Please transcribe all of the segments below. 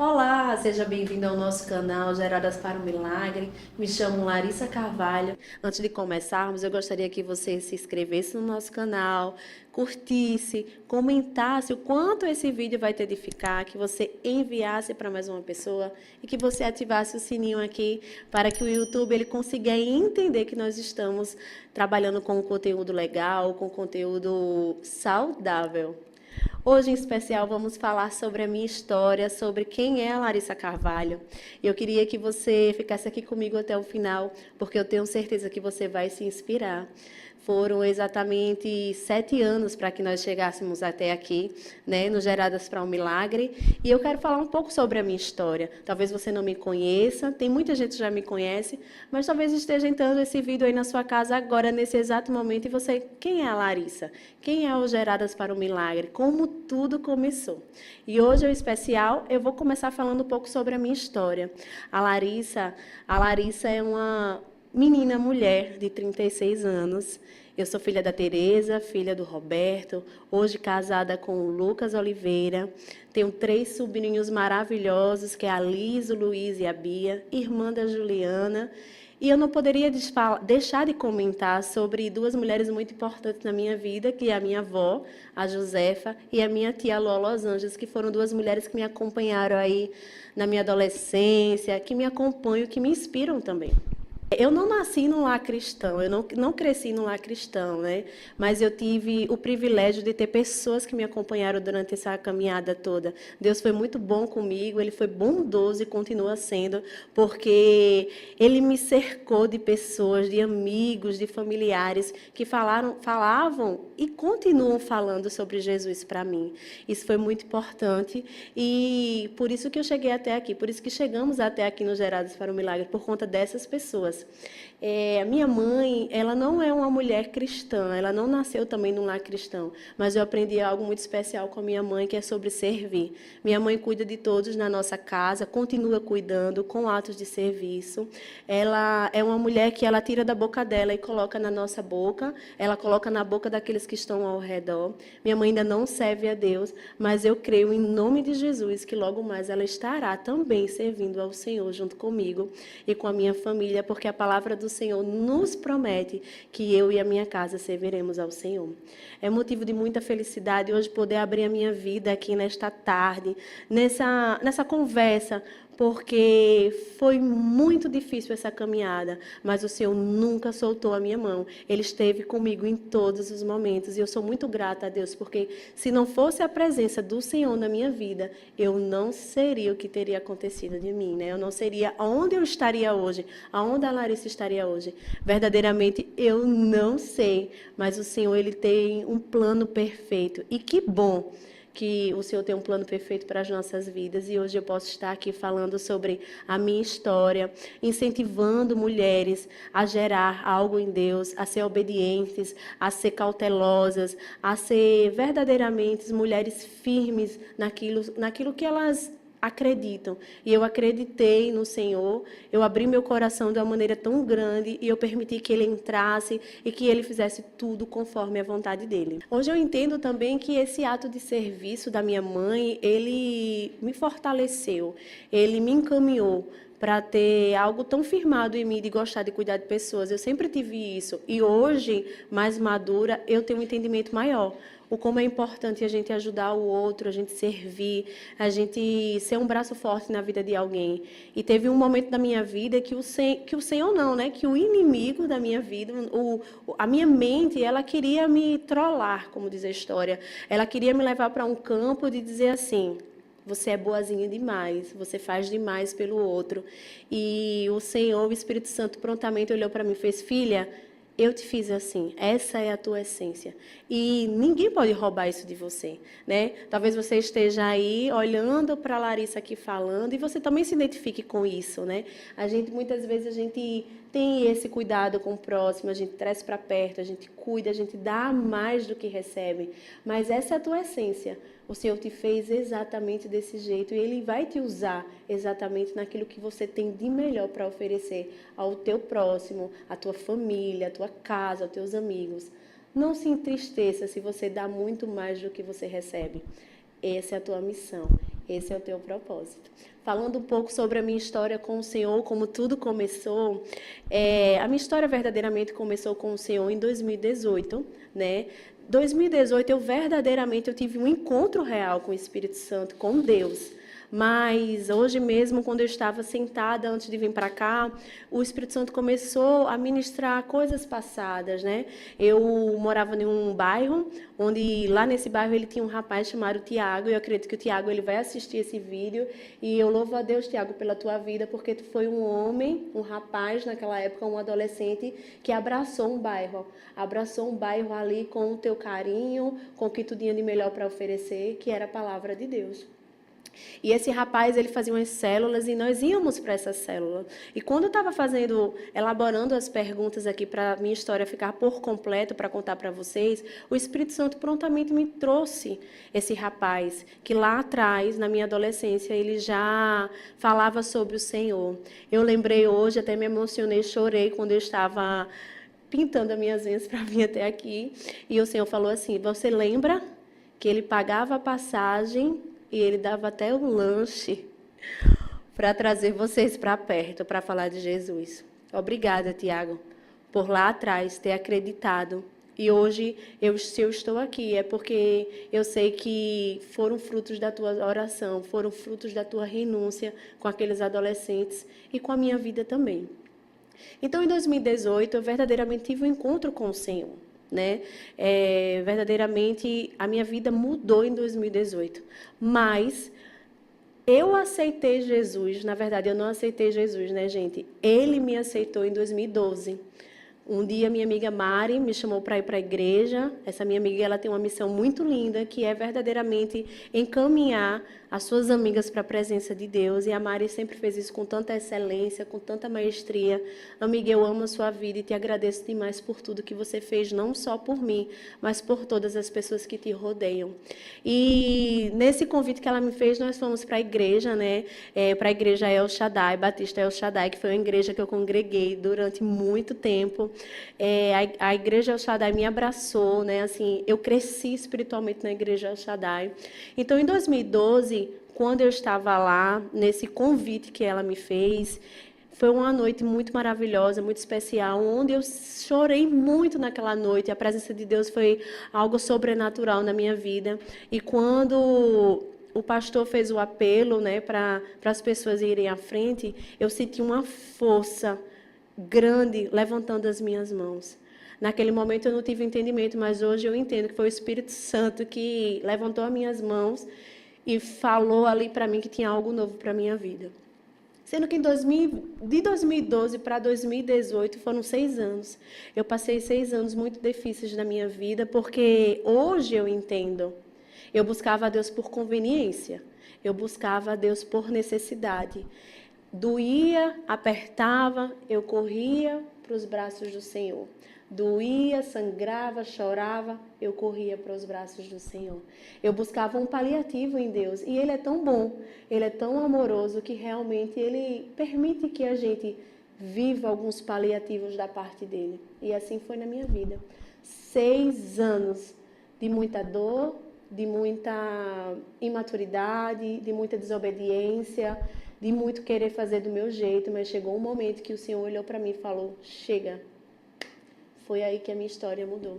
Olá, seja bem-vindo ao nosso canal Geradas para o Milagre. Me chamo Larissa Carvalho. Antes de começarmos, eu gostaria que você se inscrevesse no nosso canal, curtisse, comentasse o quanto esse vídeo vai te edificar, que você enviasse para mais uma pessoa e que você ativasse o sininho aqui para que o YouTube ele consiga entender que nós estamos trabalhando com um conteúdo legal, com conteúdo saudável. Hoje, em especial, vamos falar sobre a minha história, sobre quem é a Larissa Carvalho. Eu queria que você ficasse aqui comigo até o final, porque eu tenho certeza que você vai se inspirar. Foram exatamente 7 anos para que nós chegássemos até aqui, né, no Geradas para um Milagre. E eu quero falar um pouco sobre a minha história. Talvez você não me conheça, tem muita gente que já me conhece, mas talvez esteja entrando esse vídeo aí na sua casa agora, nesse exato momento, e você, quem é a Larissa? Quem é o Geradas para o Milagre? Como tudo começou? E hoje, em especial, eu vou começar falando um pouco sobre a minha história. A Larissa é uma menina mulher de 36 anos. Eu sou filha da Tereza, filha do Roberto, hoje casada com o Lucas Oliveira. Tenho 3 sobrinhos maravilhosos, que é a Liz, o Luiz e a Bia, irmã da Juliana. E eu não poderia deixar de comentar sobre 2 mulheres muito importantes na minha vida, que é a minha avó, a Josefa, e a minha tia Ló Los Angeles, que foram 2 mulheres que me acompanharam aí na minha adolescência, que me acompanham, que me inspiram também. Eu não nasci num lar cristão, eu não cresci num lar cristão, né? Mas eu tive o privilégio de ter pessoas que me acompanharam durante essa caminhada toda. Deus foi muito bom comigo, Ele foi bondoso e continua sendo, porque Ele me cercou de pessoas, de amigos, de familiares que falavam e continuam falando sobre Jesus para mim. Isso foi muito importante e por isso que eu cheguei até aqui, por isso que chegamos até aqui no Gerados para o Milagre, por conta dessas pessoas. A minha mãe, ela não é uma mulher cristã, ela não nasceu também num lar cristão, mas eu aprendi algo muito especial com a minha mãe, que é sobre servir. Minha mãe cuida de todos na nossa casa, continua cuidando com atos de serviço. Ela é uma mulher que ela tira da boca dela e coloca na nossa boca, ela coloca na boca daqueles que estão ao redor. Minha mãe ainda não serve a Deus, mas eu creio em nome de Jesus que logo mais ela estará também servindo ao Senhor junto comigo e com a minha família, porque a palavra do Senhor nos promete que eu e a minha casa serviremos ao Senhor. É motivo de muita felicidade hoje poder abrir a minha vida aqui nesta tarde, nessa conversa, porque foi muito difícil essa caminhada, mas o Senhor nunca soltou a minha mão. Ele esteve comigo em todos os momentos e eu sou muito grata a Deus, porque se não fosse a presença do Senhor na minha vida, eu não seria o que teria acontecido de mim, né? Eu não seria onde eu estaria hoje, aonde a Larissa estaria hoje. Verdadeiramente eu não sei, mas o Senhor ele tem um plano perfeito e que bom que o Senhor tem um plano perfeito para as nossas vidas e hoje eu posso estar aqui falando sobre a minha história, incentivando mulheres a gerar algo em Deus, a ser obedientes, a ser cautelosas, a ser verdadeiramente mulheres firmes naquilo que elas acreditam. E eu acreditei no Senhor, eu abri meu coração de uma maneira tão grande e eu permiti que Ele entrasse e que Ele fizesse tudo conforme a vontade dEle. Hoje eu entendo também que esse ato de serviço da minha mãe, ele me fortaleceu, ele me encaminhou para ter algo tão firmado em mim de gostar de cuidar de pessoas. Eu sempre tive isso e hoje, mais madura, eu tenho um entendimento maior. O como é importante a gente ajudar o outro, a gente servir, a gente ser um braço forte na vida de alguém. E teve um momento da minha vida que o Senhor não, né? Que o inimigo da minha vida, a minha mente, ela queria me trollar, como diz a história. Ela queria me levar para um campo de dizer assim: você é boazinha demais, você faz demais pelo outro. E o Senhor, o Espírito Santo, prontamente olhou para mim e fez: filha, eu te fiz assim, essa é a tua essência. E ninguém pode roubar isso de você, né? Talvez você esteja aí olhando para a Larissa aqui falando e você também se identifique com isso, né? Muitas vezes a gente tem esse cuidado com o próximo, a gente traz para perto, a gente cuida, a gente dá mais do que recebe. Mas essa é a tua essência. O Senhor te fez exatamente desse jeito e Ele vai te usar exatamente naquilo que você tem de melhor para oferecer ao teu próximo, à tua família, à tua casa, aos teus amigos. Não se entristeça se você dá muito mais do que você recebe. Essa é a tua missão. Esse é o teu propósito. Falando um pouco sobre a minha história com o Senhor, como tudo começou, a minha história verdadeiramente começou com o Senhor em 2018, né? 2018 eu tive um encontro real com o Espírito Santo, com Deus. Mas hoje mesmo, quando eu estava sentada antes de vir para cá, o Espírito Santo começou a ministrar coisas passadas, né? Eu morava em um bairro, onde lá nesse bairro ele tinha um rapaz chamado Tiago, e eu acredito que o Tiago ele vai assistir esse vídeo, e eu louvo a Deus, Tiago, pela tua vida, porque tu foi um homem, um rapaz naquela época, um adolescente, que abraçou um bairro ali com o teu carinho, com o que tu tinha de melhor para oferecer, que era a palavra de Deus. E esse rapaz, ele fazia umas células e nós íamos para essa célula. E quando eu estava elaborando as perguntas aqui para a minha história ficar por completo, para contar para vocês, o Espírito Santo prontamente me trouxe esse rapaz, que lá atrás, na minha adolescência, ele já falava sobre o Senhor. Eu lembrei hoje, até me emocionei, chorei quando eu estava pintando as minhas unhas para vir até aqui. E o Senhor falou assim, você lembra que ele pagava a passagem e ele dava até um lanche para trazer vocês para perto, para falar de Jesus. Obrigada, Tiago, por lá atrás ter acreditado. E hoje, se eu estou aqui, é porque eu sei que foram frutos da tua oração, foram frutos da tua renúncia com aqueles adolescentes e com a minha vida também. Então, em 2018, eu verdadeiramente tive um encontro com o Senhor. Né? Verdadeiramente, a minha vida mudou em 2018. Mas eu aceitei Jesus, na verdade, eu não aceitei Jesus, né, gente? Ele me aceitou em 2012. Um dia, minha amiga Mari me chamou para ir para a igreja. Essa minha amiga, ela tem uma missão muito linda, que é verdadeiramente encaminhar as suas amigas para a presença de Deus. E a Mari sempre fez isso com tanta excelência, com tanta maestria. Amiga, eu amo a sua vida e te agradeço demais por tudo que você fez, não só por mim, mas por todas as pessoas que te rodeiam. E nesse convite que ela me fez, nós fomos para a igreja, né? Para a igreja El Shaddai, Batista El Shaddai, que foi uma igreja que eu congreguei durante muito tempo. A igreja El Shaddai me abraçou, né? Assim, eu cresci espiritualmente na igreja El Shaddai. Então, em 2012, quando eu estava lá, nesse convite que ela me fez, foi uma noite muito maravilhosa, muito especial, onde eu chorei muito naquela noite. A presença de Deus foi algo sobrenatural na minha vida. E quando o pastor fez o apelo, né, para as pessoas irem à frente, eu senti uma força grande levantando as minhas mãos. Naquele momento eu não tive entendimento, mas hoje eu entendo que foi o Espírito Santo que levantou as minhas mãos e falou ali para mim que tinha algo novo para a minha vida. Sendo que de 2012 para 2018 foram 6 anos. Eu passei 6 anos muito difíceis na minha vida, porque hoje eu entendo. Eu buscava a Deus por conveniência. Eu buscava a Deus por necessidade. Doía, apertava, eu corria para os braços do Senhor. Doía, sangrava, chorava, eu corria para os braços do Senhor. Eu buscava um paliativo em Deus. E Ele é tão bom, Ele é tão amoroso, que realmente Ele permite que a gente viva alguns paliativos da parte dEle. E assim foi na minha vida. 6 anos de muita dor, de muita imaturidade, de muita desobediência, de muito querer fazer do meu jeito, mas chegou um momento que o Senhor olhou para mim e falou, chega. Foi aí que a minha história mudou.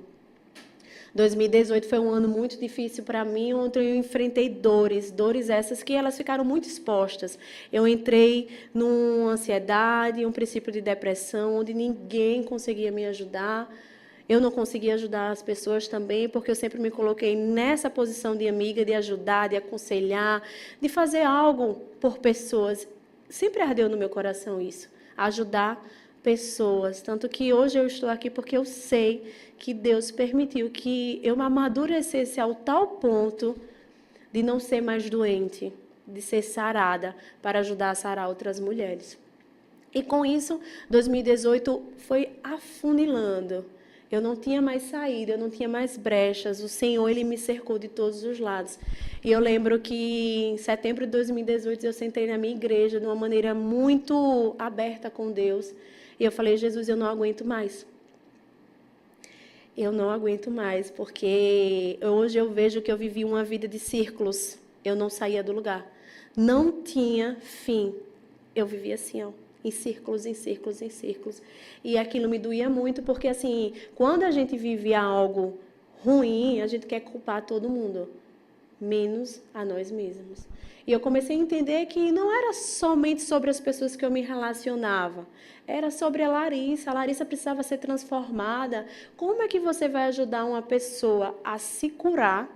2018 foi um ano muito difícil para mim, onde eu enfrentei dores essas que elas ficaram muito expostas. Eu entrei numa ansiedade, um princípio de depressão, onde ninguém conseguia me ajudar. Eu não conseguia ajudar as pessoas também, porque eu sempre me coloquei nessa posição de amiga, de ajudar, de aconselhar, de fazer algo por pessoas. Sempre ardeu no meu coração isso, ajudar pessoas. Tanto que hoje eu estou aqui porque eu sei que Deus permitiu que eu amadurecesse ao tal ponto de não ser mais doente, de ser sarada, para ajudar a sarar outras mulheres. E com isso, 2018 foi afunilando. Eu não tinha mais saída, eu não tinha mais brechas. O Senhor, Ele me cercou de todos os lados. E eu lembro que em setembro de 2018 eu sentei na minha igreja de uma maneira muito aberta com Deus. E eu falei, Jesus, eu não aguento mais. Eu não aguento mais, porque hoje eu vejo que eu vivi uma vida de círculos. Eu não saía do lugar. Não tinha fim. Eu vivia assim, ó, em círculos, em círculos, em círculos. E aquilo me doía muito, porque assim, quando a gente vivia algo ruim, a gente quer culpar todo mundo, menos a nós mesmos. E eu comecei a entender que não era somente sobre as pessoas que eu me relacionava, era sobre a Larissa. A Larissa precisava ser transformada. Como é que você vai ajudar uma pessoa a se curar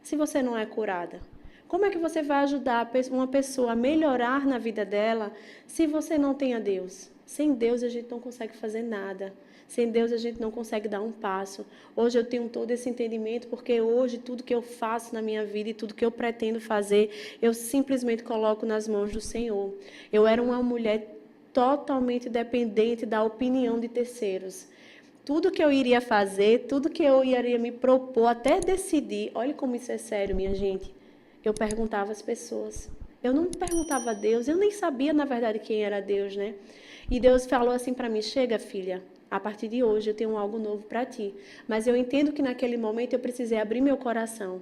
se você não é curada? Como é que você vai ajudar uma pessoa a melhorar na vida dela se você não tem a Deus? Sem Deus a gente não consegue fazer nada. Sem Deus a gente não consegue dar um passo. Hoje eu tenho todo esse entendimento porque hoje tudo que eu faço na minha vida e tudo que eu pretendo fazer, eu simplesmente coloco nas mãos do Senhor. Eu era uma mulher totalmente dependente da opinião de terceiros. Tudo que eu iria fazer, tudo que eu iria me propor, até decidir, olha como isso é sério, minha gente. Eu perguntava às pessoas. Eu não perguntava a Deus, eu nem sabia, na verdade, quem era Deus, né? E Deus falou assim para mim: chega, filha, a partir de hoje eu tenho algo novo para ti. Mas eu entendo que naquele momento eu precisei abrir meu coração.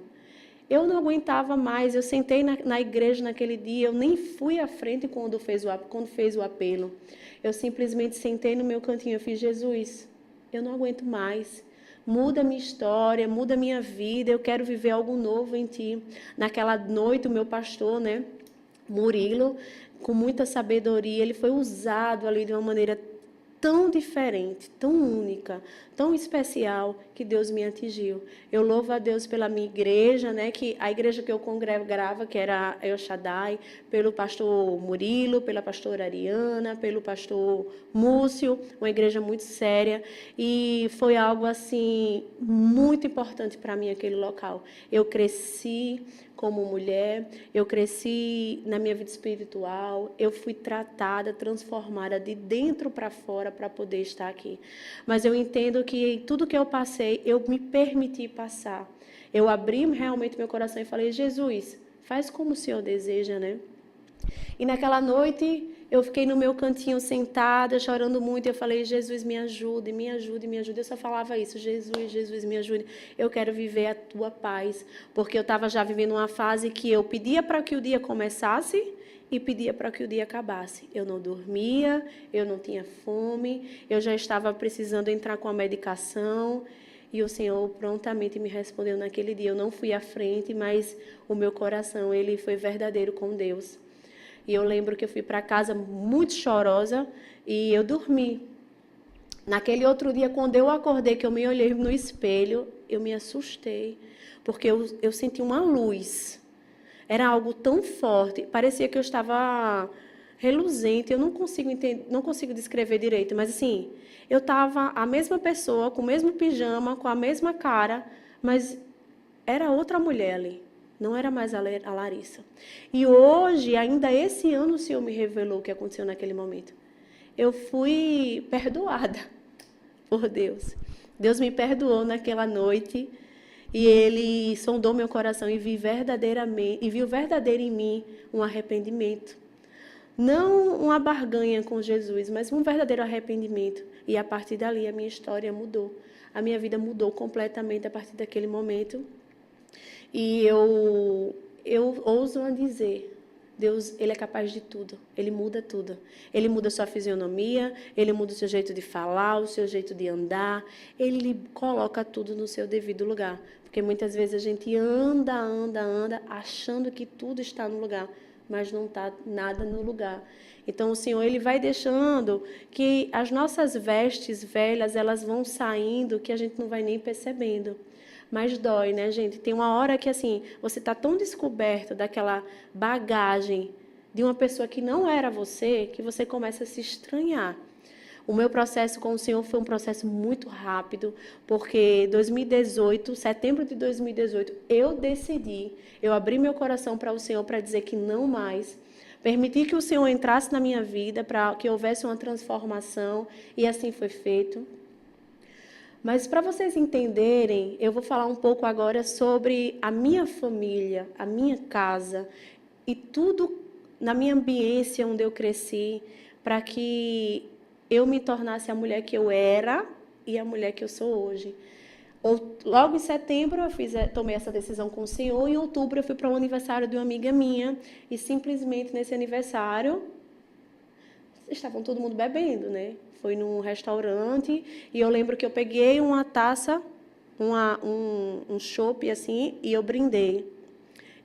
Eu não aguentava mais, eu sentei na igreja naquele dia, eu nem fui à frente quando fez o apelo. Eu simplesmente sentei no meu cantinho, eu fiz: Jesus, eu não aguento mais. Muda a minha história, muda a minha vida, eu quero viver algo novo em ti. Naquela noite, o meu pastor, né, Murilo, com muita sabedoria, ele foi usado ali de uma maneira tão diferente, tão única, tão especial, que Deus me atingiu. Eu louvo a Deus pela minha igreja, né, que a igreja que eu congregava, que era El Shaddai, pelo pastor Murilo, pela pastora Ariana, pelo pastor Múcio, uma igreja muito séria, e foi algo assim muito importante para mim aquele local. Eu cresci como mulher, eu cresci na minha vida espiritual, eu fui tratada, transformada de dentro para fora para poder estar aqui. Mas eu entendo que tudo que eu passei, eu me permiti passar. Eu abri realmente meu coração e falei: Jesus, faz como o Senhor deseja, né? E naquela noite, eu fiquei no meu cantinho sentada, chorando muito. Eu falei: Jesus, me ajude, me ajude, me ajude. Eu só falava isso: Jesus, Jesus, me ajude. Eu quero viver a tua paz. Porque eu estava já vivendo uma fase que eu pedia para que o dia começasse e pedia para que o dia acabasse. Eu não dormia, eu não tinha fome, eu já estava precisando entrar com a medicação. E o Senhor prontamente me respondeu naquele dia. Eu não fui à frente, mas o meu coração, ele foi verdadeiro com Deus. E eu lembro que eu fui para casa muito chorosa e eu dormi. Naquele outro dia, quando eu acordei, que eu me olhei no espelho, eu me assustei, porque eu senti uma luz. Era algo tão forte, parecia que eu estava reluzente. Eu não consigo entender, não consigo descrever direito, mas assim, eu estava a mesma pessoa, com o mesmo pijama, com a mesma cara, mas era outra mulher ali. Não era mais a Larissa. E hoje, ainda esse ano, o Senhor me revelou o que aconteceu naquele momento. Eu fui perdoada por Deus. Deus me perdoou naquela noite e Ele sondou meu coração e viu verdadeiro em mim um arrependimento. Não uma barganha com Jesus, mas um verdadeiro arrependimento. E a partir dali a minha história mudou. A minha vida mudou completamente a partir daquele momento. E eu ouso dizer, Deus, Ele é capaz de tudo. Ele muda tudo. Ele muda a sua fisionomia, Ele muda o seu jeito de falar, o seu jeito de andar. Ele coloca tudo no seu devido lugar. Porque muitas vezes a gente anda, achando que tudo está no lugar, mas não está nada no lugar. Então, o Senhor, Ele vai deixando que as nossas vestes velhas, elas vão saindo, que a gente não vai nem percebendo. Mas dói, né, gente? Tem uma hora que, assim, você está tão descoberto daquela bagagem de uma pessoa que não era você, que você começa a se estranhar. O meu processo com o Senhor foi um processo muito rápido, porque 2018, setembro de 2018, eu abri meu coração para o Senhor para dizer que não mais. Permiti que o Senhor entrasse na minha vida para que houvesse uma transformação, e assim foi feito. Mas para vocês entenderem, eu vou falar um pouco agora sobre a minha família, a minha casa e tudo na minha ambiência onde eu cresci, para que eu me tornasse a mulher que eu era e a mulher que eu sou hoje. Logo em setembro eu tomei essa decisão com o Senhor. Em outubro eu fui para o aniversário de uma amiga minha. E simplesmente nesse aniversário, estavam todo mundo bebendo, né? Foi num restaurante e eu lembro que eu peguei uma taça, um chopp assim, e eu brindei.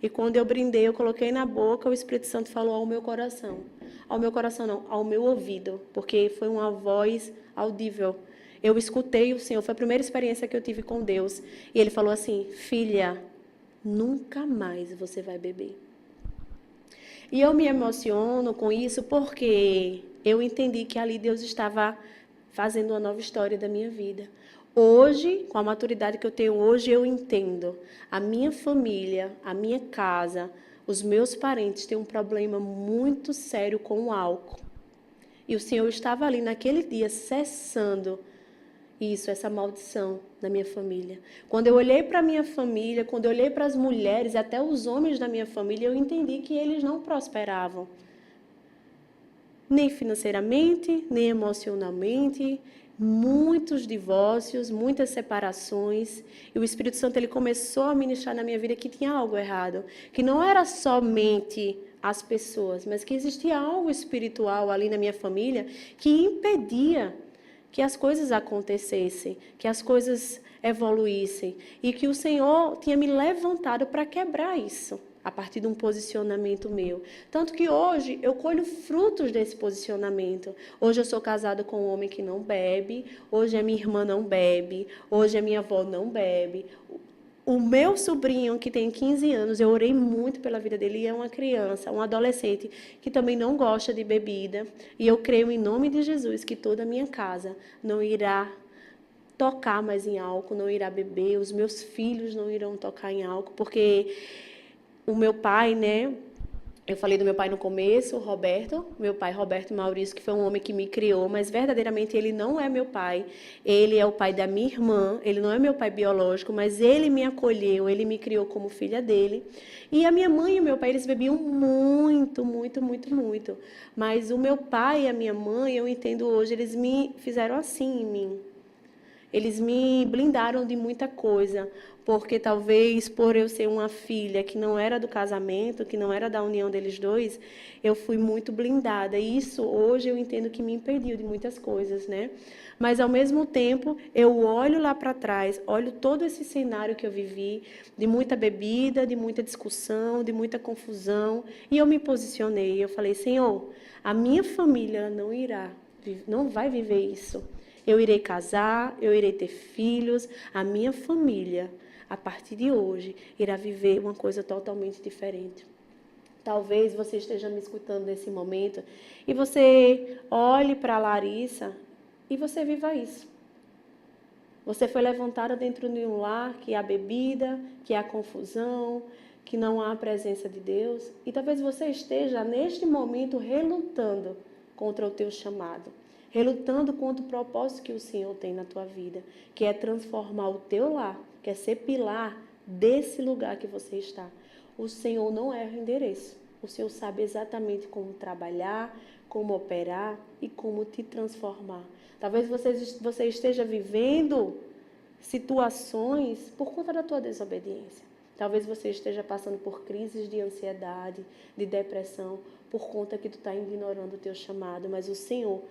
E quando eu brindei, eu coloquei na boca, o Espírito Santo falou ao meu coração. Ao meu coração não, ao meu ouvido, porque foi uma voz audível. Eu escutei o Senhor, foi a primeira experiência que eu tive com Deus. E Ele falou assim, filha, nunca mais você vai beber. E eu me emociono com isso porque eu entendi que ali Deus estava fazendo uma nova história da minha vida. Hoje, com a maturidade que eu tenho hoje, eu entendo. A minha família, a minha casa, os meus parentes têm um problema muito sério com o álcool. E o Senhor estava ali naquele dia cessando isso, essa maldição na minha família. Quando eu olhei para a minha família, quando eu olhei para as mulheres, até os homens da minha família, eu entendi que eles não prosperavam. Nem financeiramente, nem emocionalmente, muitos divórcios, muitas separações. E o Espírito Santo ele começou a ministrar na minha vida que tinha algo errado, que não era somente as pessoas, mas que existia algo espiritual ali na minha família que impedia que as coisas acontecessem, que as coisas evoluíssem e que o Senhor tinha me levantado para quebrar isso a partir de um posicionamento meu. Tanto que hoje eu colho frutos desse posicionamento. Hoje eu sou casada com um homem que não bebe, hoje a minha irmã não bebe, hoje a minha avó não bebe. O meu sobrinho, que tem 15 anos, eu orei muito pela vida dele, e é uma criança, um adolescente, que também não gosta de bebida. E eu creio em nome de Jesus que toda a minha casa não irá tocar mais em álcool, não irá beber, os meus filhos não irão tocar em álcool, porque o meu pai, né? Eu falei do meu pai no começo, o Roberto, meu pai Roberto Maurício, que foi um homem que me criou, mas verdadeiramente ele não é meu pai. Ele é o pai da minha irmã, ele não é meu pai biológico, mas ele me acolheu, ele me criou como filha dele. E a minha mãe e o meu pai, eles bebiam muito, muito, muito, muito. Mas o meu pai e a minha mãe, eu entendo hoje, eles me fizeram assim em mim. Eles me blindaram de muita coisa, porque talvez por eu ser uma filha que não era do casamento, que não era da união deles dois, eu fui muito blindada. E isso hoje eu entendo que me impediu de muitas coisas, né? Mas ao mesmo tempo, eu olho lá para trás, olho todo esse cenário que eu vivi, de muita bebida, de muita discussão, de muita confusão, e eu me posicionei. Eu falei, Senhor, a minha família não vai viver isso. Eu irei casar, eu irei ter filhos, a minha família, a partir de hoje, irá viver uma coisa totalmente diferente. Talvez você esteja me escutando nesse momento e você olhe para a Larissa e você viva isso. Você foi levantada dentro de um lar que há bebida, que há confusão, que não há a presença de Deus. E talvez você esteja, neste momento, relutando contra o teu chamado. Relutando contra o propósito que o Senhor tem na tua vida, que é transformar o teu lar, que é ser pilar desse lugar que você está. O Senhor não erra o endereço. O Senhor sabe exatamente como trabalhar, como operar e como te transformar. Talvez você esteja vivendo situações por conta da tua desobediência. Talvez você esteja passando por crises de ansiedade, de depressão, por conta que tu está ignorando o teu chamado, mas o Senhor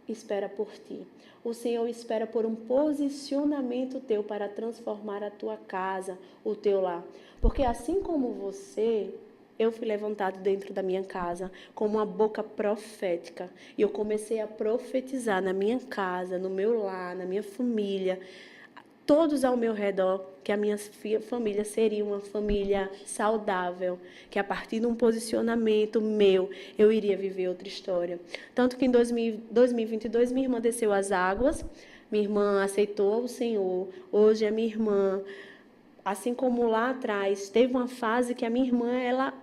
espera por ti. O Senhor espera por um posicionamento teu para transformar a tua casa, o teu lar. Porque assim como você, eu fui levantado dentro da minha casa com uma boca profética. E eu comecei a profetizar na minha casa, no meu lar, na minha família, todos ao meu redor, que a minha família seria uma família saudável, que a partir de um posicionamento meu, eu iria viver outra história. Tanto que em 2022, minha irmã desceu as águas, minha irmã aceitou o Senhor. Hoje a minha irmã, assim como lá atrás, teve uma fase que a minha irmã,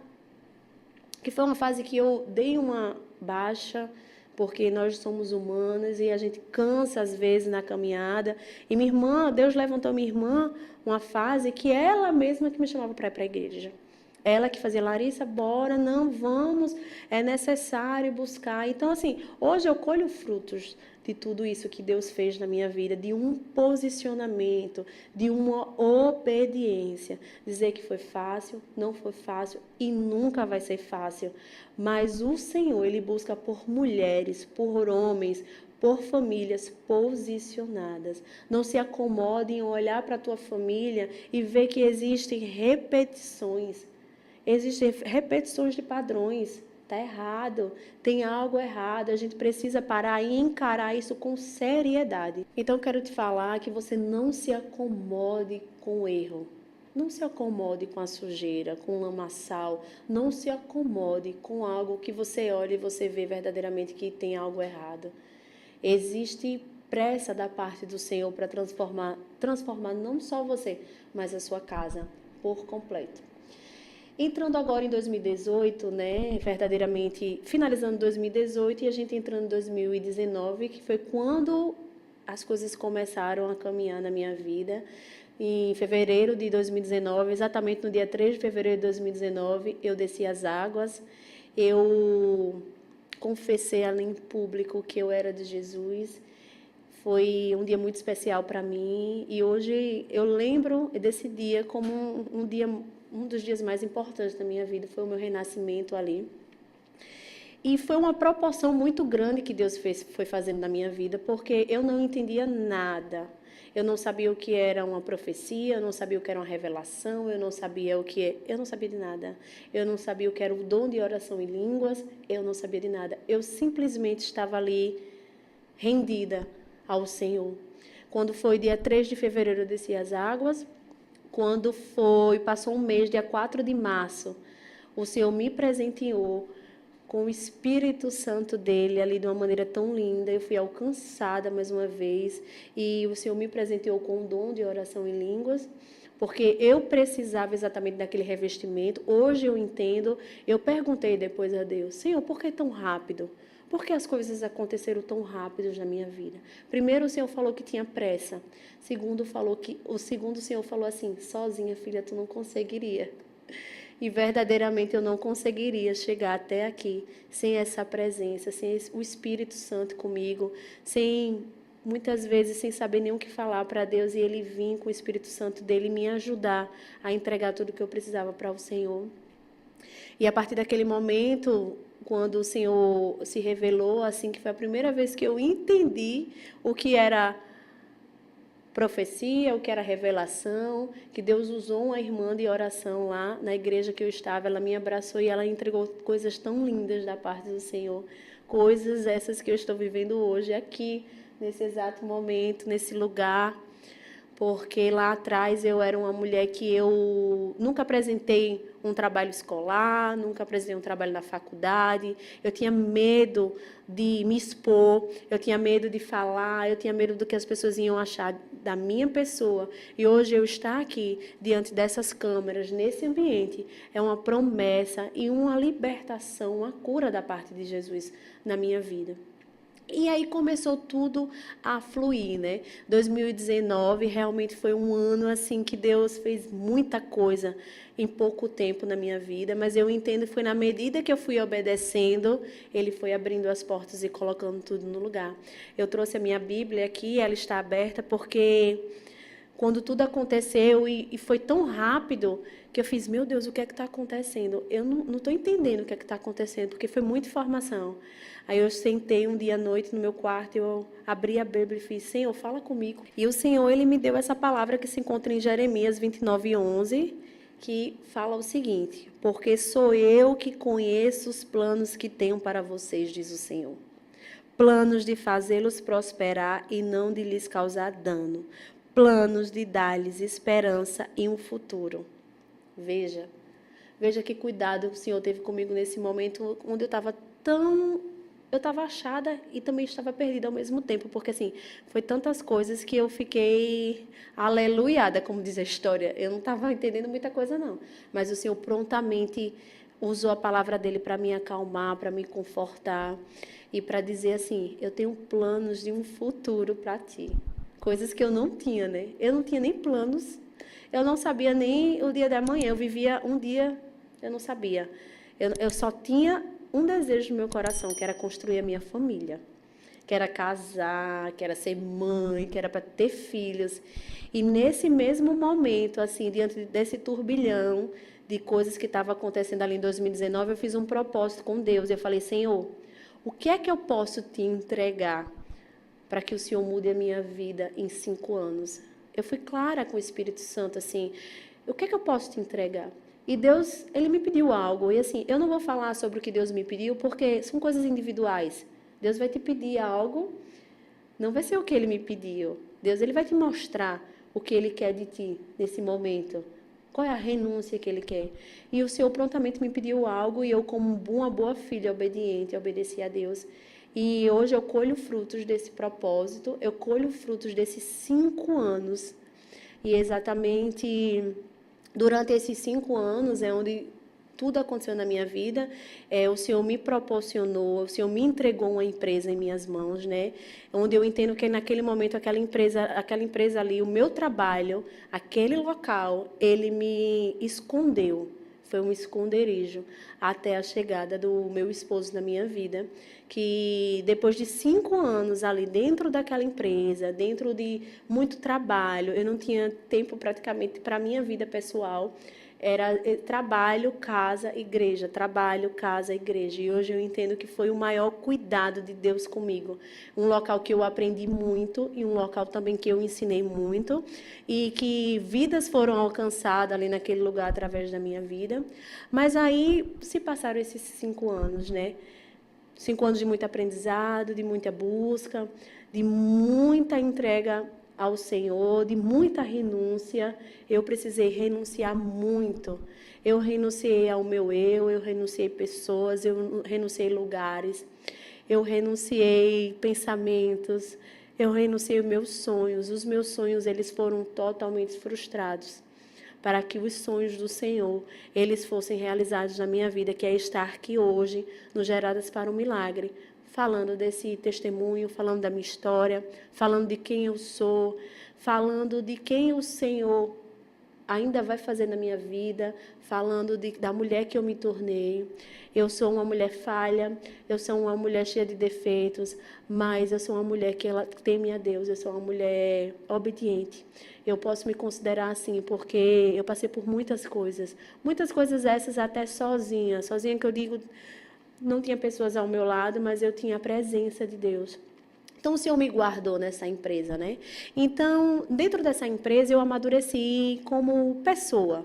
que foi uma fase que eu dei uma baixa, porque nós somos humanas e a gente cansa às vezes na caminhada. E minha irmã, Deus levantou minha irmã uma fase que ela mesma que me chamava para ir para a igreja. Ela que fazia, Larissa, bora, não, vamos, é necessário buscar. Então, assim, hoje eu colho frutos de tudo isso que Deus fez na minha vida, de um posicionamento, de uma obediência. Dizer que foi fácil, não foi fácil e nunca vai ser fácil. Mas o Senhor, Ele busca por mulheres, por homens, por famílias posicionadas. Não se acomode em olhar para a tua família e ver que existem repetições. Existem repetições de padrões. Está errado, tem algo errado, a gente precisa parar e encarar isso com seriedade. Então, eu quero te falar que você não se acomode com o erro. Não se acomode com a sujeira, com o lamaçal. Não se acomode com algo que você olha e você vê verdadeiramente que tem algo errado. Existe pressa da parte do Senhor para transformar não só você, mas a sua casa por completo. Entrando agora em 2018, né, verdadeiramente finalizando 2018 e a gente entrando em 2019, que foi quando as coisas começaram a caminhar na minha vida. Em fevereiro de 2019, exatamente no dia 3 de fevereiro de 2019, eu desci as águas, eu confessei ali em público que eu era de Jesus. Foi um dia muito especial para mim e hoje eu lembro desse dia como um dos dias mais importantes da minha vida. Foi o meu renascimento ali. E foi uma proporção muito grande que Deus foi fazendo na minha vida, porque eu não entendia nada. Eu não sabia o que era uma profecia, eu não sabia o que era uma revelação, eu não sabia de nada. Eu não sabia o que era o dom de oração em línguas, eu não sabia de nada. Eu simplesmente estava ali rendida ao Senhor. Quando foi dia 3 de fevereiro, eu desci as águas. Quando passou um mês, dia 4 de março, o Senhor me presenteou com o Espírito Santo dele ali de uma maneira tão linda. Eu fui alcançada mais uma vez e o Senhor me presenteou com o dom de oração em línguas, porque eu precisava exatamente daquele revestimento. Hoje eu entendo, eu perguntei depois a Deus, Senhor, por que tão rápido? Por que as coisas aconteceram tão rápido na minha vida? Primeiro, o Senhor falou que tinha pressa. O segundo, o Senhor falou assim, sozinha, filha, tu não conseguiria. E verdadeiramente eu não conseguiria chegar até aqui sem essa presença, sem o Espírito Santo comigo, muitas vezes sem saber nem o que falar para Deus, e Ele vir com o Espírito Santo dele me ajudar a entregar tudo o que eu precisava para o Senhor. E a partir daquele momento, quando o Senhor se revelou, assim, que foi a primeira vez que eu entendi o que era profecia, o que era revelação, que Deus usou uma irmã de oração lá na igreja que eu estava, ela me abraçou e ela entregou coisas tão lindas da parte do Senhor, coisas essas que eu estou vivendo hoje aqui, nesse exato momento, nesse lugar, porque lá atrás eu era uma mulher que eu nunca apresentei um trabalho escolar, nunca apresentei um trabalho na faculdade, eu tinha medo de me expor, eu tinha medo de falar, eu tinha medo do que as pessoas iam achar da minha pessoa. E hoje eu estar aqui, diante dessas câmeras, nesse ambiente, é uma promessa e uma libertação, uma cura da parte de Jesus na minha vida. E aí começou tudo a fluir, né? 2019 realmente foi um ano assim que Deus fez muita coisa em pouco tempo na minha vida, mas eu entendo que foi na medida que eu fui obedecendo, Ele foi abrindo as portas e colocando tudo no lugar. Eu trouxe a minha Bíblia aqui, ela está aberta porque quando tudo aconteceu e foi tão rápido que eu fiz, meu Deus, o que é que está acontecendo? Eu não estou entendendo o que é que está acontecendo, porque foi muita informação. Aí eu sentei um dia à noite no meu quarto, eu abri a Bíblia e fiz, Senhor, fala comigo. E o Senhor, Ele me deu essa palavra que se encontra em Jeremias 29:11, que fala o seguinte, porque sou eu que conheço os planos que tenho para vocês, diz o Senhor. Planos de fazê-los prosperar e não de lhes causar dano. Planos de dar-lhes esperança e um futuro. Veja que cuidado o Senhor teve comigo nesse momento onde eu estava achada e também estava perdida ao mesmo tempo, porque assim, foi tantas coisas que eu fiquei aleluiada, como diz a história. Eu não estava entendendo muita coisa não, mas o Senhor prontamente usou a palavra dele para me acalmar, para me confortar e para dizer assim, eu tenho planos de um futuro para ti. Coisas que eu não tinha, né? Eu não tinha nem planos, eu não sabia nem o dia da manhã, eu vivia um dia Eu não sabia. Eu só tinha um desejo no meu coração, que era construir a minha família. Que era casar, que era ser mãe, que era para ter filhos. E nesse mesmo momento, assim, diante desse turbilhão de coisas que estava acontecendo ali em 2019, eu fiz um propósito com Deus. Eu falei, Senhor, o que é que eu posso te entregar para que o Senhor mude a minha vida em 5 anos? Eu fui clara com o Espírito Santo, assim, o que é que eu posso te entregar? E Deus, Ele me pediu algo. E assim, eu não vou falar sobre o que Deus me pediu, porque são coisas individuais. Deus vai te pedir algo, não vai ser o que Ele me pediu. Deus, Ele vai te mostrar o que Ele quer de ti nesse momento. Qual é a renúncia que Ele quer? E o Senhor prontamente me pediu algo e eu, como uma boa filha obediente, obedeci a Deus. E hoje eu colho frutos desse propósito, eu colho frutos desses 5 anos. E exatamente durante esses 5 anos é onde tudo aconteceu na minha vida. O Senhor me proporcionou, o Senhor me entregou uma empresa em minhas mãos, né? Onde eu entendo que naquele momento aquela empresa ali, o meu trabalho, aquele local, ele me escondeu. Foi um esconderijo até a chegada do meu esposo na minha vida, que depois de 5 anos ali dentro daquela empresa, dentro de muito trabalho, eu não tinha tempo praticamente para a minha vida pessoal. Era trabalho, casa, igreja, trabalho, casa, igreja. E hoje eu entendo que foi o maior cuidado de Deus comigo. Um local que eu aprendi muito e um local também que eu ensinei muito e que vidas foram alcançadas ali naquele lugar através da minha vida. Mas aí se passaram esses 5 anos, né? 5 anos de muito aprendizado, de muita busca, de muita entrega ao Senhor, de muita renúncia. Eu precisei renunciar muito. Eu renunciei ao meu eu renunciei pessoas, eu renunciei lugares, eu renunciei pensamentos, eu renunciei meus sonhos. Os meus sonhos, eles foram totalmente frustrados para que os sonhos do Senhor, eles fossem realizados na minha vida, que é estar aqui hoje, no Geradas para o Milagre, falando desse testemunho, falando da minha história, falando de quem eu sou, falando de quem o Senhor ainda vai fazer na minha vida, falando da mulher que eu me tornei. Eu sou uma mulher falha, eu sou uma mulher cheia de defeitos, mas eu sou uma mulher que ela teme a Deus, eu sou uma mulher obediente. Eu posso me considerar assim, porque eu passei por muitas coisas essas até sozinha que eu digo, não tinha pessoas ao meu lado, mas eu tinha a presença de Deus. Então, o Senhor me guardou nessa empresa, né? Então, dentro dessa empresa, eu amadureci como pessoa.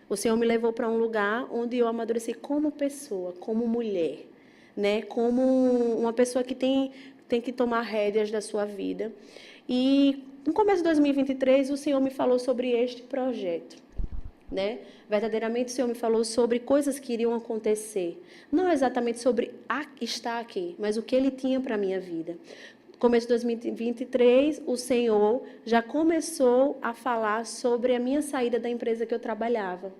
O Senhor me levou para um lugar onde eu amadureci como pessoa, como mulher, né? Como uma pessoa que tem que tomar rédeas da sua vida. E, no começo de 2023, o Senhor me falou sobre este projeto, né? Verdadeiramente o Senhor me falou sobre coisas que iriam acontecer, não exatamente sobre estar aqui, mas o que Ele tinha para a minha vida. No começo de 2023, o Senhor já começou a falar sobre a minha saída da empresa que eu trabalhava.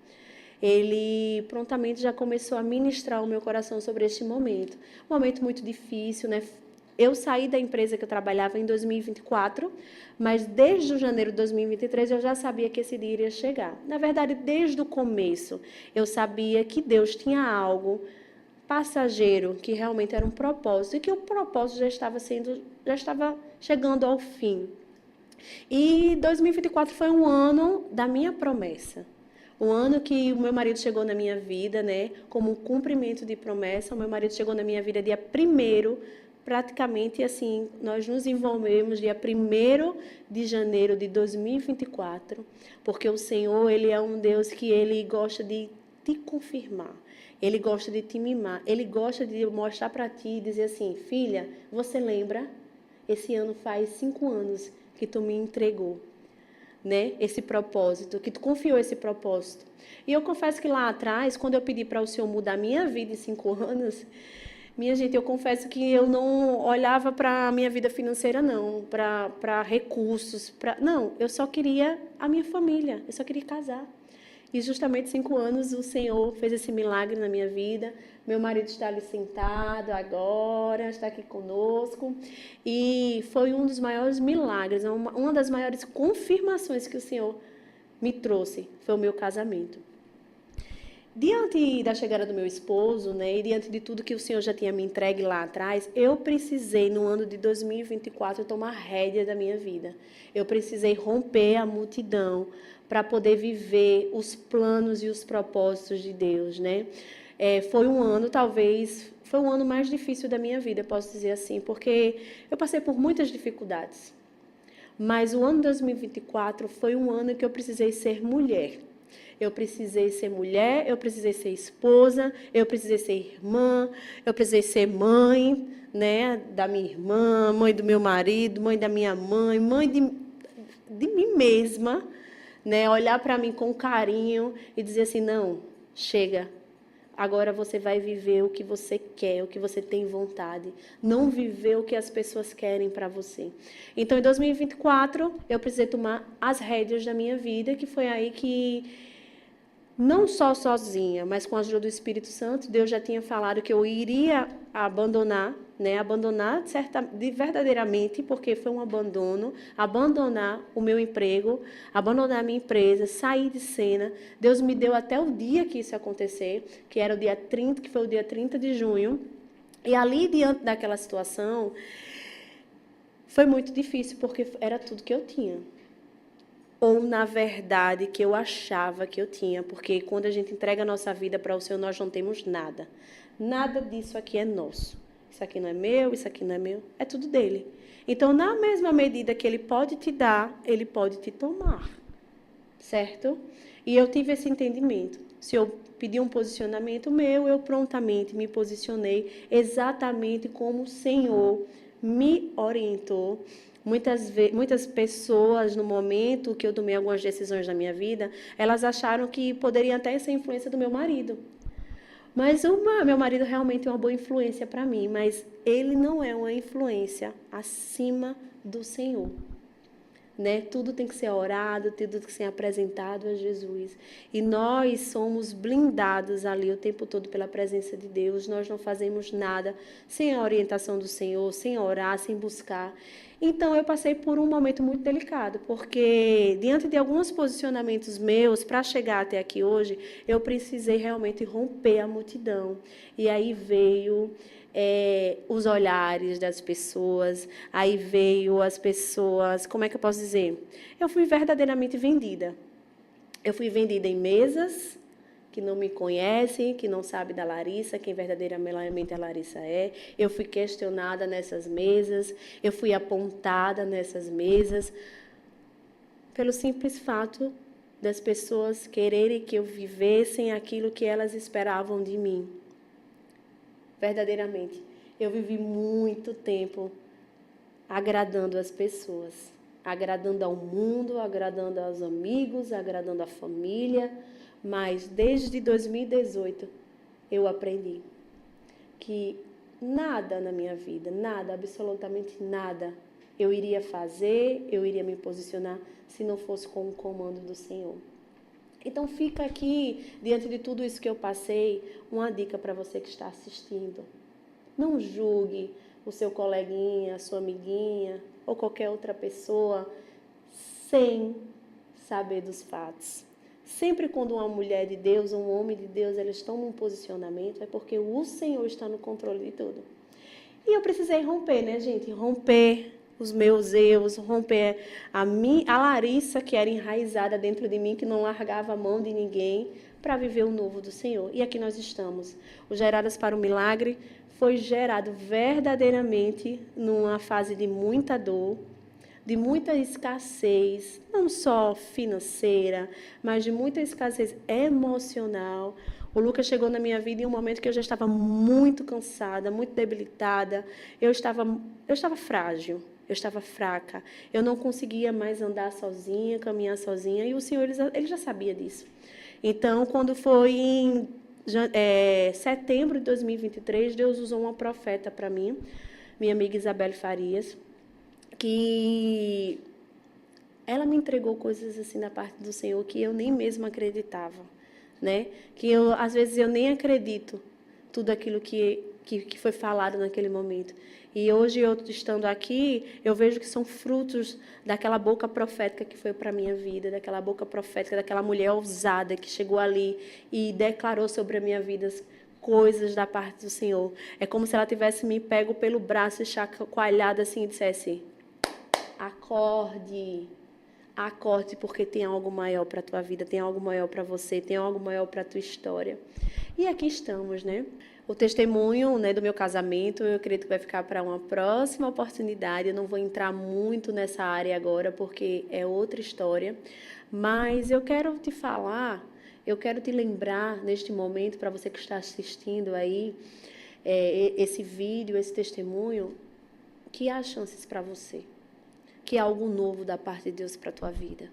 Ele prontamente já começou a ministrar o meu coração sobre este momento. Um momento muito difícil, né? Eu saí da empresa que eu trabalhava em 2024, mas desde o janeiro de 2023 eu já sabia que esse dia iria chegar. Na verdade, desde o começo, eu sabia que Deus tinha algo passageiro, que realmente era um propósito, e que o propósito já estava chegando ao fim. E 2024 foi um ano da minha promessa. O ano que o meu marido chegou na minha vida, né, como um cumprimento de promessa. O meu marido chegou na minha vida dia 1º, praticamente assim, nós nos envolvemos dia 1º de janeiro de 2024, porque o Senhor, Ele é um Deus que Ele gosta de te confirmar. Ele gosta de te mimar. Ele gosta de mostrar para ti e dizer assim, filha, você lembra? Esse ano faz 5 anos que tu me entregou, né? Esse propósito, que tu confiou esse propósito. E eu confesso que lá atrás, quando eu pedi para o Senhor mudar a minha vida em 5 anos, minha gente, eu confesso que eu não olhava para a minha vida financeira, não, para recursos, não, eu só queria a minha família, eu só queria casar. E justamente 5 anos o Senhor fez esse milagre na minha vida. Meu marido está ali sentado agora, está aqui conosco. E foi um dos maiores milagres, uma das maiores confirmações que o Senhor me trouxe, foi o meu casamento. Diante da chegada do meu esposo, né, e diante de tudo que o Senhor já tinha me entregue lá atrás, eu precisei, no ano de 2024, tomar rédea da minha vida. Eu precisei romper a multidão para poder viver os planos e os propósitos de Deus, né? Foi um ano, talvez, foi um ano mais difícil da minha vida, posso dizer assim, porque eu passei por muitas dificuldades. Mas o ano 2024 foi um ano que eu precisei ser mulher. Eu precisei ser mulher, eu precisei ser esposa, eu precisei ser irmã, eu precisei ser mãe, né, da minha irmã, mãe do meu marido, mãe da minha mãe de mim mesma, né, olhar para mim com carinho e dizer assim, não, chega, agora você vai viver o que você quer, o que você tem vontade. Não viver o que as pessoas querem para você. Então, em 2024, eu precisei tomar as rédeas da minha vida, que foi aí que, não só sozinha, mas com a ajuda do Espírito Santo, Deus já tinha falado que eu iria abandonar, né? Abandonar verdadeiramente, porque foi um abandono, abandonar o meu emprego, abandonar a minha empresa, sair de cena. Deus me deu até o dia que isso ia acontecer, que era o dia 30, que foi o dia 30 de junho. E ali, diante daquela situação, foi muito difícil, porque era tudo que eu tinha. Ou, na verdade, que eu achava que eu tinha, porque quando a gente entrega a nossa vida para o Senhor, nós não temos nada. Nada disso aqui é nosso. Isso aqui não é meu, isso aqui não é meu, é tudo dele. Então, na mesma medida que ele pode te dar, ele pode te tomar. Certo? E eu tive esse entendimento. Se eu pedi um posicionamento meu, eu prontamente me posicionei exatamente como o Senhor me orientou. Muitas pessoas, no momento que eu tomei algumas decisões na minha vida, elas acharam que poderia até ser influência do meu marido. Mas meu marido realmente é uma boa influência para mim, mas ele não é uma influência acima do Senhor. Né? Tudo tem que ser orado, tudo tem que ser apresentado a Jesus. E nós somos blindados ali o tempo todo pela presença de Deus. Nós não fazemos nada sem a orientação do Senhor, sem orar, sem buscar. Então, eu passei por um momento muito delicado, porque diante de alguns posicionamentos meus, para chegar até aqui hoje, eu precisei realmente romper a multidão. E aí veio os olhares das pessoas, aí veio as pessoas, como é que eu posso dizer? Eu fui verdadeiramente vendida. Eu fui vendida em mesas que não me conhecem, que não sabem da Larissa, quem verdadeiramente a Larissa é. Eu fui questionada nessas mesas, eu fui apontada nessas mesas, pelo simples fato das pessoas quererem que eu vivessem aquilo que elas esperavam de mim. Verdadeiramente, eu vivi muito tempo agradando as pessoas, agradando ao mundo, agradando aos amigos, agradando a família, mas desde 2018 eu aprendi que nada na minha vida, nada, absolutamente nada, eu iria fazer, eu iria me posicionar se não fosse com o comando do Senhor. Então, fica aqui, diante de tudo isso que eu passei, uma dica para você que está assistindo. Não julgue o seu coleguinha, a sua amiguinha ou qualquer outra pessoa sem saber dos fatos. Sempre quando uma mulher de Deus, um homem de Deus, eles estão num posicionamento, é porque o Senhor está no controle de tudo. E eu precisei romper, né, gente? Romper os meus erros, romper a Larissa, que era enraizada dentro de mim, que não largava a mão de ninguém, para viver o novo do Senhor. E aqui nós estamos. O Geradas para o Milagre foi gerado verdadeiramente numa fase de muita dor, de muita escassez, não só financeira, mas de muita escassez emocional. O Lucas chegou na minha vida em um momento que eu já estava muito cansada, muito debilitada, eu estava frágil. Eu estava fraca, eu não conseguia mais andar sozinha, caminhar sozinha, e o Senhor ele já sabia disso. Então, quando foi em setembro de 2023, Deus usou uma profeta para mim, minha amiga Isabelle Farias, que ela me entregou coisas assim da parte do Senhor que eu nem mesmo acreditava, né? Que às vezes eu nem acredito tudo aquilo que que foi falado naquele momento. E hoje, eu estando aqui, eu vejo que são frutos daquela boca profética que foi para a minha vida, daquela boca profética, daquela mulher ousada que chegou ali e declarou sobre a minha vida coisas da parte do Senhor. É como se ela tivesse me pego pelo braço e chacoalhado assim e dissesse: acorde, acorde, porque tem algo maior para a tua vida, tem algo maior para você, tem algo maior para a tua história. E aqui estamos, né? O testemunho, né, do meu casamento, eu acredito que vai ficar para uma próxima oportunidade. Eu não vou entrar muito nessa área agora, porque é outra história. Mas eu quero te falar, eu quero te lembrar neste momento, para você que está assistindo aí, esse vídeo, esse testemunho, que há chances para você, que há algo novo da parte de Deus para a tua vida.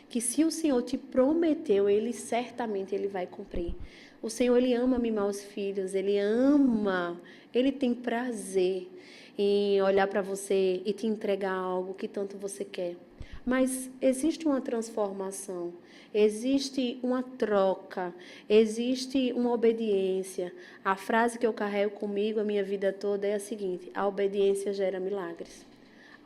Que se o Senhor te prometeu, Ele certamente Ele vai cumprir. O Senhor, Ele ama mimar os filhos, Ele ama, Ele tem prazer em olhar para você e te entregar algo que tanto você quer. Mas existe uma transformação, existe uma troca, existe uma obediência. A frase que eu carrego comigo a minha vida toda é a seguinte: a obediência gera milagres.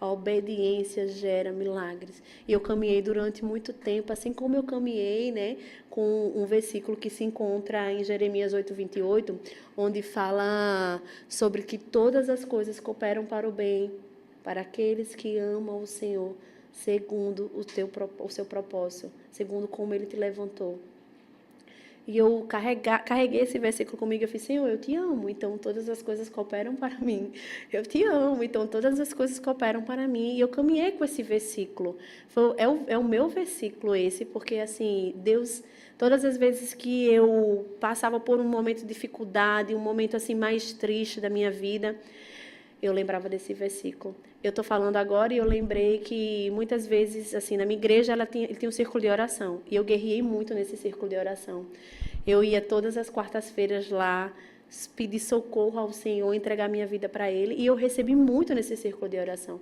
A obediência gera milagres. E eu caminhei durante muito tempo, assim como eu caminhei, né, com um versículo que se encontra em Jeremias 8:28, onde fala sobre que todas as coisas cooperam para o bem, para aqueles que amam o Senhor, segundo o seu propósito, segundo como Ele te levantou. E eu carreguei esse versículo comigo. Eu falei: Senhor, eu te amo, então todas as coisas cooperam para mim. Eu te amo, então todas as coisas cooperam para mim. E eu caminhei com esse versículo. É o meu versículo esse, porque assim, Deus, todas as vezes que eu passava por um momento de dificuldade, um momento assim mais triste da minha vida, eu lembrava desse versículo. Eu estou falando agora e eu lembrei que muitas vezes, assim, na minha igreja, ele tinha um círculo de oração. E eu guerriei muito nesse círculo de oração. Eu ia todas as quartas-feiras lá, pedir socorro ao Senhor, entregar minha vida para Ele. E eu recebi muito nesse círculo de oração.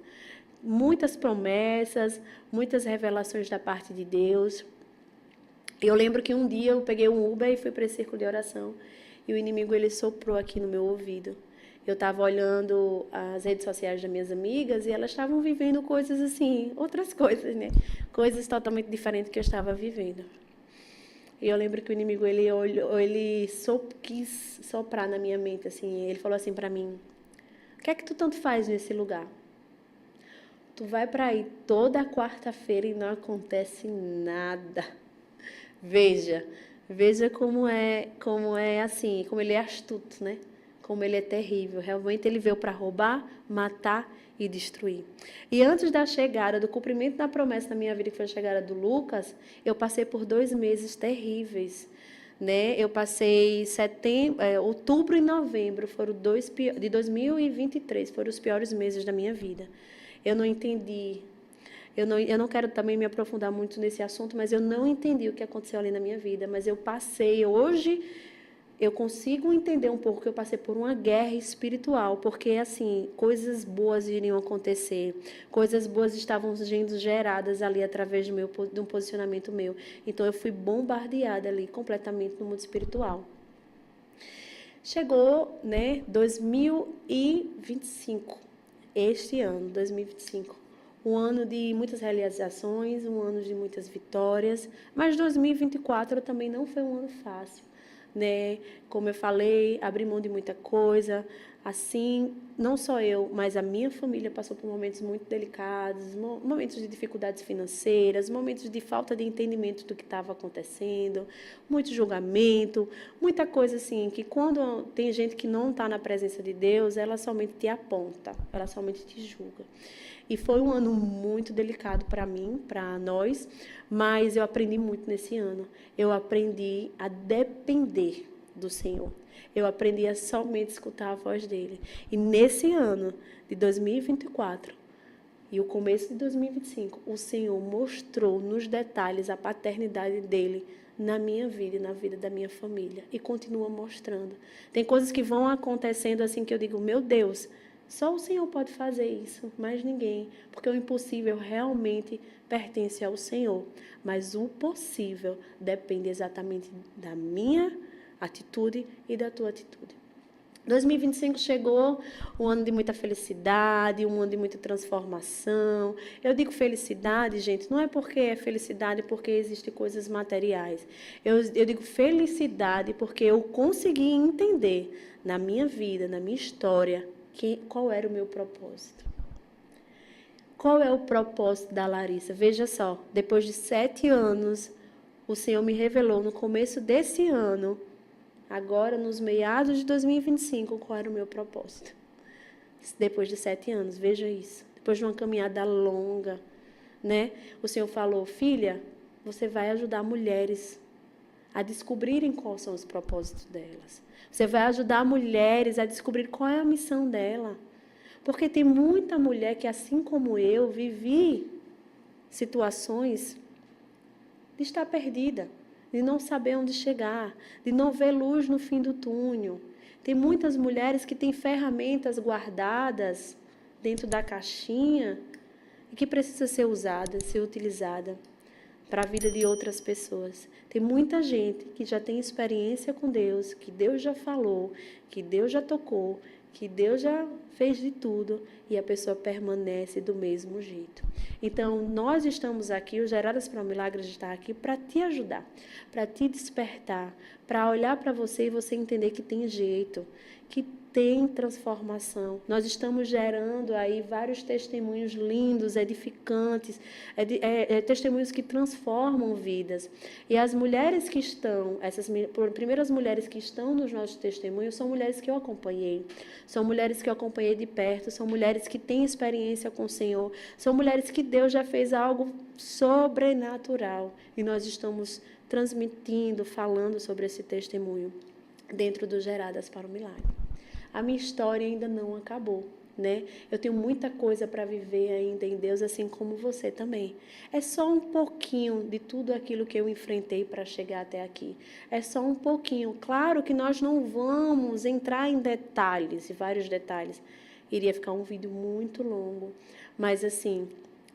Muitas promessas, muitas revelações da parte de Deus. Eu lembro que um dia eu peguei um Uber e fui para esse círculo de oração. E o inimigo, ele soprou aqui no meu ouvido. Eu estava olhando as redes sociais das minhas amigas e elas estavam vivendo coisas assim, outras coisas, né? Coisas totalmente diferentes que eu estava vivendo. E eu lembro que o inimigo, ele olhou, quis soprar na minha mente, assim. Ele falou assim para mim: o que é que tu tanto faz nesse lugar? Tu vai para aí toda quarta-feira e não acontece nada. Veja como é assim, como ele é astuto, né? Como ele é terrível. Realmente ele veio para roubar, matar e destruir. E antes da chegada, do cumprimento da promessa na minha vida, que foi a chegada do Lucas, eu passei por 2 meses terríveis, né? Eu passei outubro e novembro, de 2023, foram os piores meses da minha vida. Eu não entendi. Eu não quero também me aprofundar muito nesse assunto, mas eu não entendi o que aconteceu ali na minha vida. Mas eu passei, hoje, eu consigo entender um pouco que eu passei por uma guerra espiritual, porque, assim, coisas boas iriam acontecer, coisas boas estavam sendo geradas ali através de um posicionamento meu. Então, eu fui bombardeada ali completamente no mundo espiritual. Chegou, né, 2025, este ano, 2025. Um ano de muitas realizações, um ano de muitas vitórias, mas 2024 também não foi um ano fácil, né? Como eu falei, abri mão de muita coisa. Assim, não só eu, mas a minha família passou por momentos muito delicados, momentos de dificuldades financeiras, momentos de falta de entendimento do que estava acontecendo, muito julgamento, muita coisa assim, que quando tem gente que não está na presença de Deus, ela somente te aponta, ela somente te julga. E foi um ano muito delicado para mim, para nós, mas eu aprendi muito nesse ano. Eu aprendi a depender do Senhor. Eu aprendi a somente escutar a voz dele. E nesse ano de 2024 e o começo de 2025, o Senhor mostrou nos detalhes a paternidade dele na minha vida e na vida da minha família. E continua mostrando. Tem coisas que vão acontecendo assim que eu digo: meu Deus, só o Senhor pode fazer isso, mais ninguém, porque o impossível realmente pertence ao Senhor, mas o possível depende exatamente da minha atitude e da tua atitude. 2025 chegou, um ano de muita felicidade, um ano de muita transformação. Eu digo felicidade, gente, não é porque é felicidade, porque existem coisas materiais. Eu digo felicidade porque eu consegui entender na minha vida, na minha história, qual era o meu propósito. Qual é o propósito da Larissa? Veja só, depois de 7 anos, o Senhor me revelou no começo desse ano, agora, nos meados de 2025, qual era o meu propósito? Depois de 7 anos, veja isso. Depois de uma caminhada longa, né? O Senhor falou, filha, você vai ajudar mulheres a descobrirem quais são os propósitos delas. Você vai ajudar mulheres a descobrir qual é a missão dela. Porque tem muita mulher que, assim como eu, vivi situações de estar perdida, de não saber onde chegar, de não ver luz no fim do túnel. Tem muitas mulheres que têm ferramentas guardadas dentro da caixinha e que precisa ser usada, ser utilizada para a vida de outras pessoas. Tem muita gente que já tem experiência com Deus, que Deus já falou, que Deus já tocou, que Deus já fez de tudo e a pessoa permanece do mesmo jeito. Então, nós estamos aqui, o Geradas para o Milagre está aqui para te ajudar, para te despertar, para olhar para você e você entender que tem jeito, que tem transformação. Nós estamos gerando aí vários testemunhos lindos, edificantes, testemunhos que transformam vidas. E as mulheres que estão, essas primeiras mulheres que estão nos nossos testemunhos, são mulheres que eu acompanhei. São mulheres que eu acompanhei de perto, são mulheres que têm experiência com o Senhor, são mulheres que Deus já fez algo sobrenatural. E nós estamos transmitindo, falando sobre esse testemunho dentro do Geradas para o Milagre. A minha história ainda não acabou, né? Eu tenho muita coisa para viver ainda em Deus, assim como você também. É só um pouquinho de tudo aquilo que eu enfrentei para chegar até aqui. É só um pouquinho. Claro que nós não vamos entrar em detalhes, vários detalhes. Iria ficar um vídeo muito longo. Mas, assim,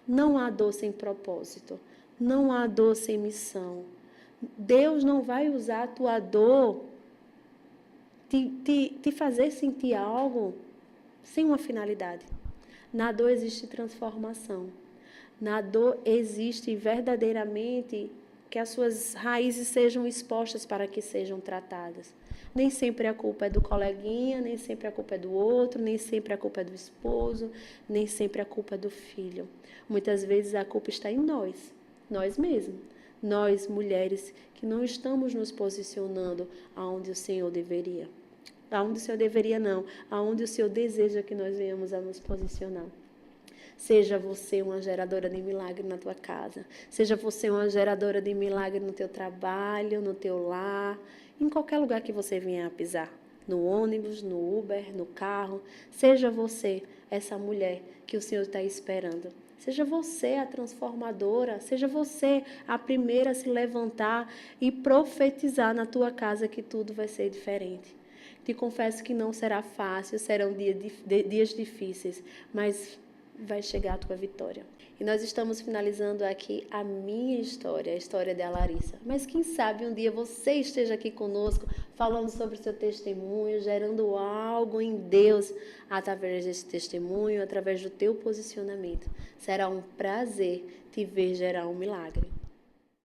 não há dor sem propósito. Não há dor sem missão. Deus não vai usar a tua dor te fazer sentir algo sem uma finalidade. Na dor existe transformação. Na dor existe verdadeiramente que as suas raízes sejam expostas para que sejam tratadas. Nem sempre a culpa é do coleguinha, nem sempre a culpa é do outro, nem sempre a culpa é do esposo, nem sempre a culpa é do filho. Muitas vezes a culpa está em nós mesmos. Nós, mulheres, que não estamos nos posicionando aonde o Senhor deveria. Aonde o Senhor deveria não, aonde o Senhor deseja que nós venhamos a nos posicionar. Seja você uma geradora de milagre na tua casa, seja você uma geradora de milagre no teu trabalho, no teu lar, em qualquer lugar que você venha a pisar, no ônibus, no Uber, no carro, seja você essa mulher que o Senhor está esperando. Seja você a transformadora, seja você a primeira a se levantar e profetizar na tua casa que tudo vai ser diferente. Te confesso que não será fácil, serão dias difíceis, mas vai chegar a tua vitória. E nós estamos finalizando aqui a minha história, a história da Larissa. Mas quem sabe um dia você esteja aqui conosco, falando sobre o seu testemunho, gerando algo em Deus através desse testemunho, através do teu posicionamento. Será um prazer te ver gerar um milagre.